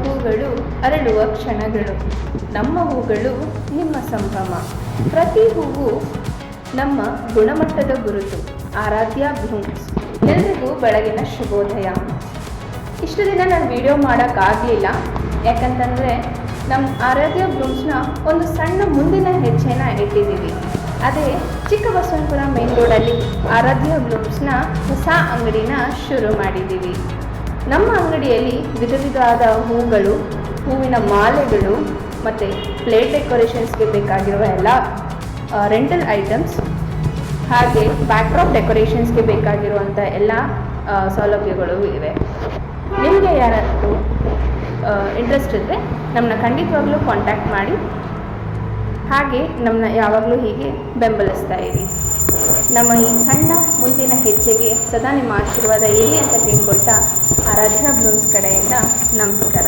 ಹೂಗಳು ಅರಳುವ ಕ್ಷಣಗಳು. ನಮ್ಮ ಹೂಗಳು ನಿಮ್ಮ ಸಂಭ್ರಮ. ಪ್ರತಿ ಹೂವು ನಮ್ಮ ಗುಣಮಟ್ಟದ ಗುರುತು. ಆರಾಧ್ಯ ಬ್ಲೂಮ್ಸ್. ಎಲ್ರಿಗೂ ಬೆಳಗಿನ ಶುಭೋದಯ. ಇಷ್ಟು ದಿನ ನಾನು ವಿಡಿಯೋ ಮಾಡೋಕ್ಕಾಗಲಿಲ್ಲ, ಯಾಕಂತಂದರೆ ನಮ್ಮ ಆರಾಧ್ಯ ಬ್ಲೂಮ್ಸ್ನ ಒಂದು ಸಣ್ಣ ಮುಂದಿನ ಹೆಜ್ಜೆನ ಇಟ್ಟಿದ್ದೀವಿ. ಅದೇ ಚಿಕ್ಕ ಬಸವನಪುರ ಮೇನ್ ರೋಡಲ್ಲಿ ಆರಾಧ್ಯ ಬ್ಲೂಮ್ಸ್ನ ಹೊಸ ಅಂಗಡಿನ ಶುರು ಮಾಡಿದ್ದೀವಿ. ನಮ್ಮ ಅಂಗಡಿಯಲ್ಲಿ ವಿಧ ವಿಧವಾದ ಹೂಗಳು, ಹೂವಿನ ಮಾಲೆಗಳು ಮತ್ತು ಪ್ಲೇಟ್ ಡೆಕೋರೇಷನ್ಸ್ಗೆ ಬೇಕಾಗಿರುವ ಎಲ್ಲ ರೆಂಟಲ್ ಐಟಮ್ಸ್, ಹಾಗೆ ಬ್ಯಾಕ್ಡ್ರಾಪ್ ಡೆಕೋರೇಷನ್ಸ್ಗೆ ಬೇಕಾಗಿರುವಂಥ ಎಲ್ಲ ಸೌಲಭ್ಯಗಳು ಇವೆ. ನಿಮಗೆ ಯಾರಾದರೂ ಇಂಟ್ರೆಸ್ಟ್ ಇದ್ದರೆ ನಮ್ಮನ್ನ ಖಂಡಿತವಾಗ್ಲೂ ಕಾಂಟ್ಯಾಕ್ಟ್ ಮಾಡಿ. ಹಾಗೆ ನಮ್ಮನ್ನ ಯಾವಾಗಲೂ ಹೀಗೆ ಬೆಂಬಲಿಸ್ತಾ ಇರಿ. ನಮ್ಮ ಈ ಸಣ್ಣ ಮುಂದಿನ ಹೆಜ್ಜೆಗೆ ಸದಾ ನಿಮ್ಮ ಆಶೀರ್ವಾದ ಇರಲಿ ಅಂತ ಕೇಳ್ಕೊಳ್ತಾ ಆರಾಧ್ಯ ಬ್ಲೂಮ್ಸ್ ಕಡೆಯಿಂದ ನಮಸ್ಕಾರ.